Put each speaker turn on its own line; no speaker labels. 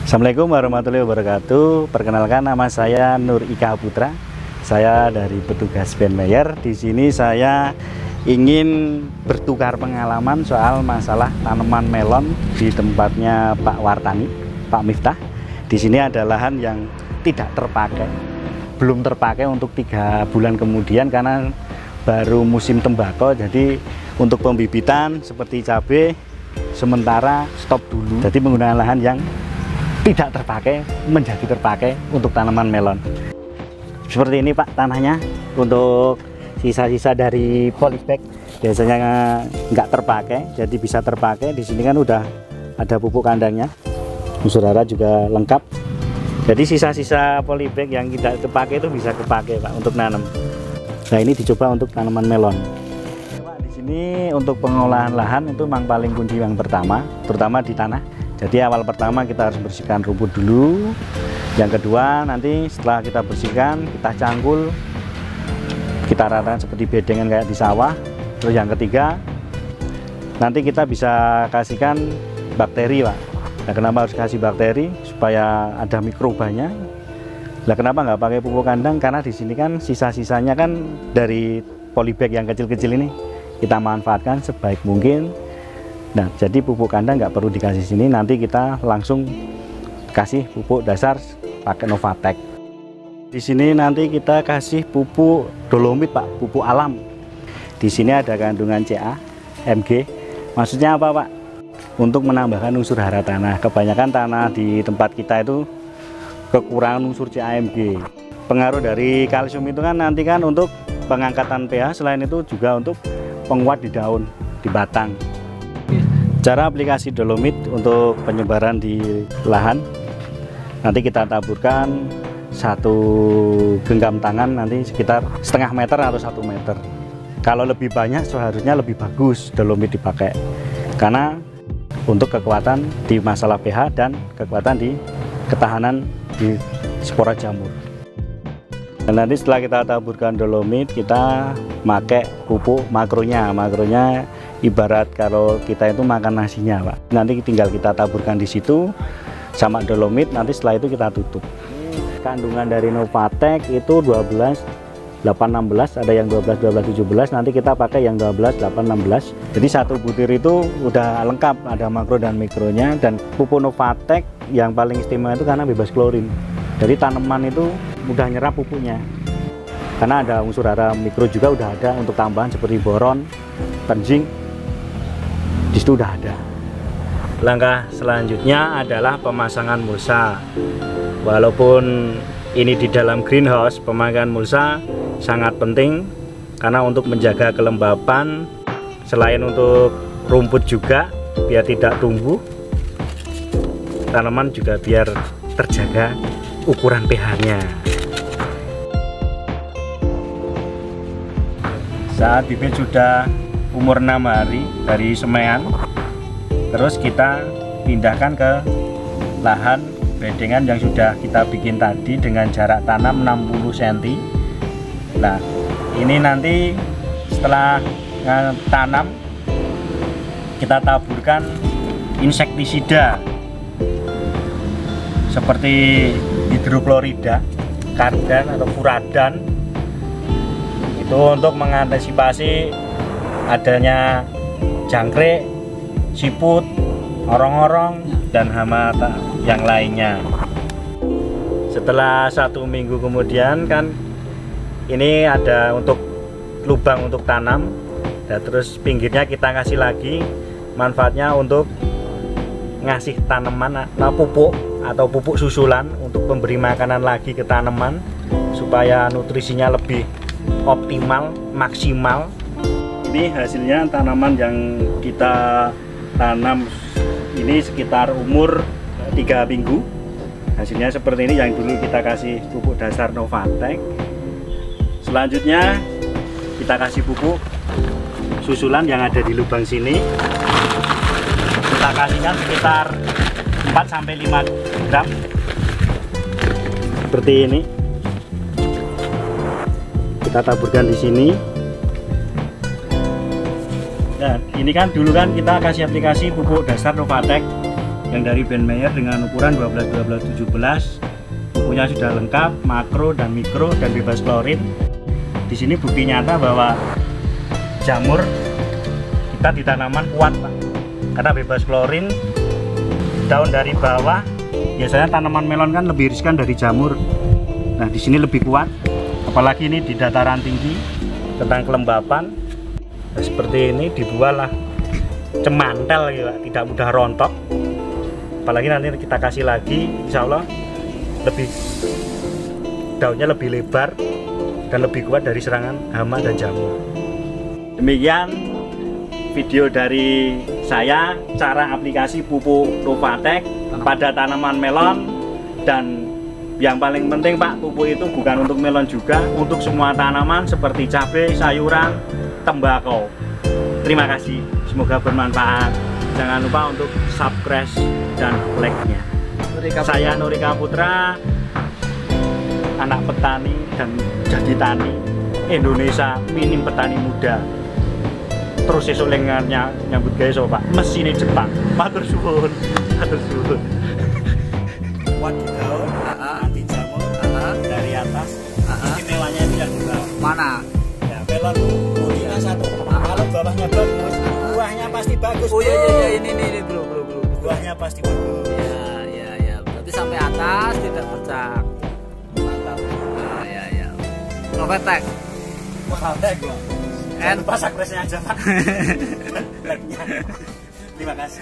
Assalamualaikum warahmatullahi wabarakatuh. Perkenalkan, nama saya Nur Ika Putra. Saya dari petugas Ben Mayer. Di sini saya ingin bertukar pengalaman soal masalah tanaman melon di tempatnya Pak Wartani, Pak Miftah. Di sini ada lahan yang tidak terpakai, belum terpakai untuk 3 bulan kemudian karena baru musim tembakau. Jadi untuk pembibitan seperti cabai sementara stop dulu. Jadi menggunakan lahan yang tidak terpakai menjadi terpakai untuk tanaman melon. Seperti ini Pak tanahnya, untuk sisa-sisa dari polybag biasanya nggak terpakai, jadi bisa terpakai. Di sini kan udah ada pupuk kandangnya, unsur hara juga lengkap. Jadi sisa-sisa polybag yang tidak terpakai itu bisa kepakai Pak untuk nanam. Nah ini dicoba untuk tanaman melon. Pak, di sini untuk pengolahan lahan itu memang paling kunci yang pertama, terutama di tanah. Jadi awal pertama kita harus bersihkan rumput dulu. Yang kedua nanti setelah kita bersihkan, kita cangkul, kita ratakan seperti bedengan kayak di sawah. Terus yang ketiga nanti kita bisa kasihkan bakteri Pak. Nah kenapa harus kasih bakteri? Supaya ada mikrobanya. Nah kenapa nggak pakai pupuk kandang? Karena di sini kan sisa-sisanya kan dari polybag yang kecil-kecil ini kita manfaatkan sebaik mungkin. Nah, jadi pupuk kandang nggak perlu dikasih sini, nanti kita langsung kasih pupuk dasar pakai Novatek. Di sini nanti kita kasih pupuk dolomit Pak, pupuk alam. Di sini ada kandungan Ca, Mg. Maksudnya apa Pak? Untuk menambahkan unsur hara tanah. Kebanyakan tanah di tempat kita itu kekurangan unsur Ca, Mg. Pengaruh dari kalsium itu kan nanti kan untuk pengangkatan pH, selain itu juga untuk penguat di daun, di batang. Cara aplikasi dolomit untuk penyebaran di lahan, nanti kita taburkan 1 genggam tangan, nanti sekitar setengah meter atau 1 meter. Kalau lebih banyak seharusnya lebih bagus dolomit dipakai, karena untuk kekuatan di masalah pH dan kekuatan di ketahanan di spora jamur. Dan nanti setelah kita taburkan dolomit, kita pakai pupuk makronya. Makronya ibarat kalau kita itu makan nasinya Pak. Nanti tinggal kita taburkan di situ sama dolomit, nanti setelah itu kita tutup. Kandungan dari Novatek itu 12, 8, 16, ada yang 12, 12, 17, nanti kita pakai yang 12, 8, 16. Jadi 1 butir itu udah lengkap, ada makro dan mikronya. Dan pupuk Novatek yang paling istimewa itu karena bebas klorin. Jadi tanaman itu mudah nyerap pupuknya. Karena ada unsur hara mikro juga udah ada untuk tambahan seperti boron, zinc. Di situ udah ada. Langkah selanjutnya adalah pemasangan mulsa. Walaupun ini di dalam greenhouse, pemasangan mulsa sangat penting karena untuk menjaga kelembapan, selain untuk rumput juga biar tidak tumbuh, tanaman juga biar terjaga ukuran pH-nya. Saat bibit sudah umur 6 hari dari semaian, terus kita pindahkan ke lahan bedengan yang sudah kita bikin tadi dengan jarak tanam 60 cm. Nah ini nanti setelah tanam kita taburkan insektisida seperti hidroklorida, kardan atau furadan, itu untuk mengantisipasi adanya jangkrik, siput, orong-orong, dan hama yang lainnya. Setelah 1 minggu kemudian kan ini ada untuk lubang untuk tanam, dan terus pinggirnya kita kasih lagi, manfaatnya untuk ngasih tanaman pupuk atau pupuk susulan untuk memberi makanan lagi ke tanaman supaya nutrisinya lebih optimal, maksimal. Ini hasilnya tanaman yang kita tanam ini sekitar umur 3 minggu. Hasilnya seperti ini, yang dulu kita kasih pupuk dasar Novatek. Selanjutnya kita kasih pupuk susulan yang ada di lubang sini. Kita kasihkan sekitar 4-5 gram seperti ini. Kita taburkan di sini. Nah, ini kan dulu kan kita kasih aplikasi pupuk dasar Novatek yang dari Ben Meyer dengan ukuran 12-12-17. Bukunya sudah lengkap, makro dan mikro dan bebas klorin. Di sini bukti nyata bahwa jamur kita di tanaman kuat, Pak. Karena bebas klorin, daun dari bawah. Biasanya tanaman melon kan lebih riskan dari jamur. Nah, di sini lebih kuat. Apalagi ini di dataran tinggi, tentang kelembapan. Nah, seperti ini dibuatlah cemantel gitu, Pak. Tidak mudah rontok. Apalagi nanti kita kasih lagi, insya Allah lebih daunnya lebih lebar dan lebih kuat dari serangan hama dan jamur. Demikian video dari saya, cara aplikasi pupuk Novatek pada tanaman melon. Dan yang paling penting, Pak, pupuk itu bukan untuk melon juga, untuk semua tanaman seperti cabai, sayuran, tembakau. Terima kasih, semoga bermanfaat. Jangan lupa untuk subscribe dan like-nya. Saya Nur Ika Putra, anak petani dan jadi tani Indonesia, minim petani muda. Terus esok lengannya nyambut gaya so, Pak, mesinnya Jepang. Matur suwun, matur suwun. Kuat di daun, anti jamur, dari atas. Istimewanya itu yang di bawah. Mana? Ya, melon bodinya satu. Kalau bawahnya bagus, buahnya pasti bagus. Oh iya, ini bro. Buahnya pasti bagus.
Ya. Berarti sampai atas tidak bercak. Mantap. Ya. Novatek.
Novatek gua. Lupa subscribe-nya aja, Pak. Like-nya. Terima kasih.